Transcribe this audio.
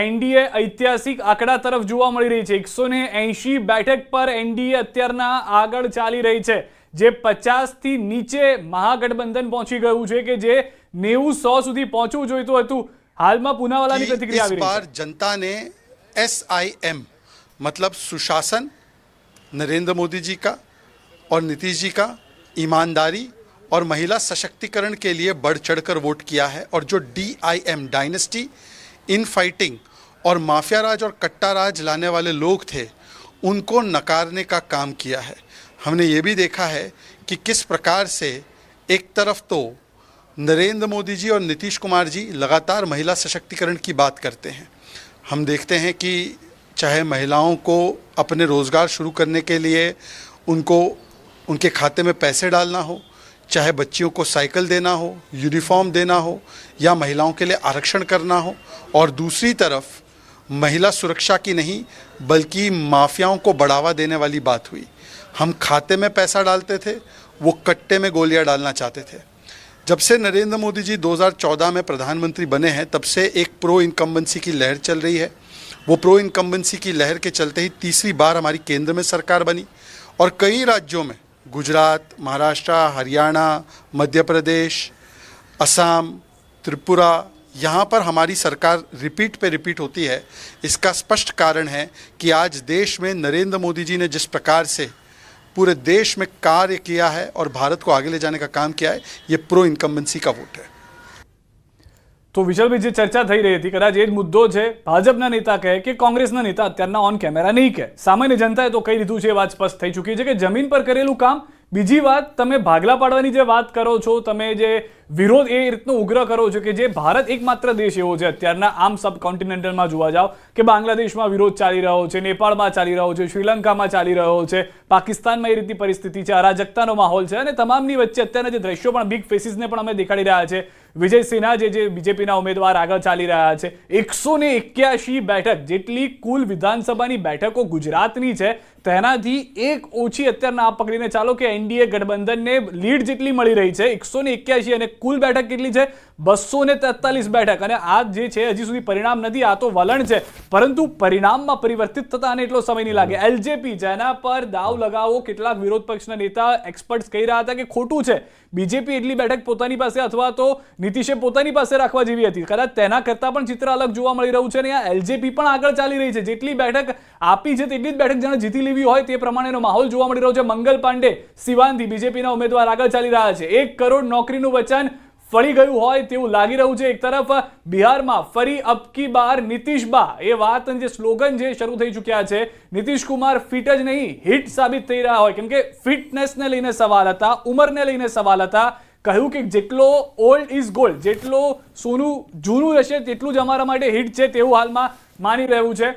NDA ઐતિહાસિક આંકડા તરફ જોવા મળી રહી છે। 180 બેઠક પર એનડીએ અત્યારના આગળ ચાલી રહી છે, જે 50 થી નીચે મહાગઠબંધન પહોંચી ગયું છે કે જે 90-100 સુધી પહોંચવું જોઈતું હતું। હાલમાં પૂનાવાલાની પ્રતિક્રિયા આવી રહી છે। जनता ने SIM मतलब सुशासन, नरेंद्र मोदी जी का और नीतीश जी का, ईमानदारी और महिला सशक्तिकरण के लिए बढ़ चढ़कर वोट किया है। और जो DIM डायनेस्टी, इन फाइटिंग और माफिया राज और कट्टा राज लाने वाले लोग थे, उनको नकारने का काम किया है। हमने ये भी देखा है कि किस प्रकार से एक तरफ तो नरेंद्र मोदी जी और नीतीश कुमार जी लगातार महिला सशक्तिकरण की बात करते हैं। हम देखते हैं कि चाहे महिलाओं को अपने रोज़गार शुरू करने के लिए उनको उनके खाते में पैसे डालना हो, चाहे बच्चियों को साइकिल देना हो, यूनिफॉर्म देना हो, या महिलाओं के लिए आरक्षण करना हो, और दूसरी तरफ महिला सुरक्षा की नहीं बल्कि माफियाओं को बढ़ावा देने वाली बात हुई। हम खाते में पैसा डालते थे, वो कट्टे में गोलियां डालना चाहते थे। जब से नरेंद्र मोदी जी 2014 में प्रधानमंत्री बने हैं, तब से एक प्रो इनकम्बेंसी की लहर चल रही है। वो प्रो इनकम्बेंसी की लहर के चलते ही तीसरी बार हमारी केंद्र में सरकार बनी, और कई राज्यों में गुजरात, महाराष्ट्र, हरियाणा, मध्य प्रदेश, असम, त्रिपुरा, यहाँ पर हमारी सरकार रिपीट पे रिपीट होती है। इसका स्पष्ट कारण है कि आज देश में नरेंद्र मोदी जी ने जिस प्रकार से पूरे देश में कार्य किया है और भारत को आगे ले जाने का काम किया है, ये प्रो इनकम्बेंसी का वोट है। તો વિશાલભાઈ, જે ચર્ચા થઈ રહી હતી, કદાચ એ જ મુદ્દો છે। ભાજપના નેતા કહે કે કોંગ્રેસના નેતા અત્યારના ઓન કેમેરા નહીં કહે, સામાન્ય જનતાએ તો કહી દીધું છે, એ વાત સ્પષ્ટ થઈ ચૂકી છે કે જમીન પર કરેલું કામ। બીજી વાત, તમે ભાગલા પાડવાની જે વાત કરો છો, તમે જે વિરોધ એ રીતનો ઉગ્ર કરો છો કે જે ભારત એકમાત્ર દેશ એવો છે અત્યારના આમ સબ કોન્ટિનેન્ટલમાં જોવા જાઓ કે બાંગ્લાદેશમાં વિરોધ ચાલી રહ્યો છે, નેપાળમાં ચાલી રહ્યો છે, શ્રીલંકામાં ચાલી રહ્યો છે, પાકિસ્તાનમાં એ રીતની પરિસ્થિતિ છે, અરાજકતાનો માહોલ છે, અને તમામની વચ્ચે અત્યારના જે દ્રશ્યો પણ બિગ ફેસીસને પણ અમે દેખાડી રહ્યા છે। વિજય સિન્હા જે બીજેપીના ઉમેદવાર આગળ ચાલી રહ્યા છે, 181 બેઠક જેટલી કુલ વિધાનસભાની બેઠકો ગુજરાતની છે, તેનાથી એક ઓછી અત્યારના આ પકડીને ચાલો કે એનડીએ ગઠબંધનને લીડ જેટલી મળી રહી છે 181, અને કુલ બેઠક કેટલી છે 243 બેઠક। અને આ જે છે હજી સુધી પરિણામ નથી, આ તો વલણ છે, પરંતુ પરિણામમાં પરિવર્તિત થતા આને એટલો સમય નહીં લાગે। એલજેપી, જેના પર દાવ લગાવો કેટલાક વિરોધ પક્ષના નેતા એક્સપર્ટ્સ કહી રહ્યા હતા કે ખોટું છે, બીજેપી એટલી બેઠક પોતાની પાસે અથવા તો નીતિશે પોતાની પાસે રાખવા જેવી હતી, કદાચ તેના કરતાં પણ ચિત્ર અલગ જોવા મળી રહ્યું છે। અને આ એલજેપી પણ આગળ ચાલી રહી છે, જેટલી બેઠક આપી છે તેટલી જ બેઠક જેણે જીતી લેવી હોય તે પ્રમાણેનો માહોલ જોવા મળી રહ્યો છે। મંગલ પાંડે સિવાનથી બીજેપીના ઉમેદવાર આગળ ચાલી રહ્યા છે। 1 કરોડ નોકરીનું વચન ફળી ગયું હોય તેવું લાગી રહ્યું છે। એક તરફ બિહારમાં ફરી અબકી બાર નીતિશ બા, એ વાત જે સ્લોગન જે શરૂ થઈ ચૂક્યા છે, નીતિશ કુમાર ફિટ જ નહીં હિટ સાબિત થઈ રહ્યા હોય, કેમ કે ફિટનેસને લઈને સવાલ હતા, ઉંમરને લઈને સવાલ હતા। કહ્યું કે જેટલો ઓલ્ડ ઇઝ ગોલ્ડ, જેટલો સોનું જૂનું રહેશે તેટલું જ અમારા માટે હિટ છે તેવું હાલમાં માની રહ્યું છે।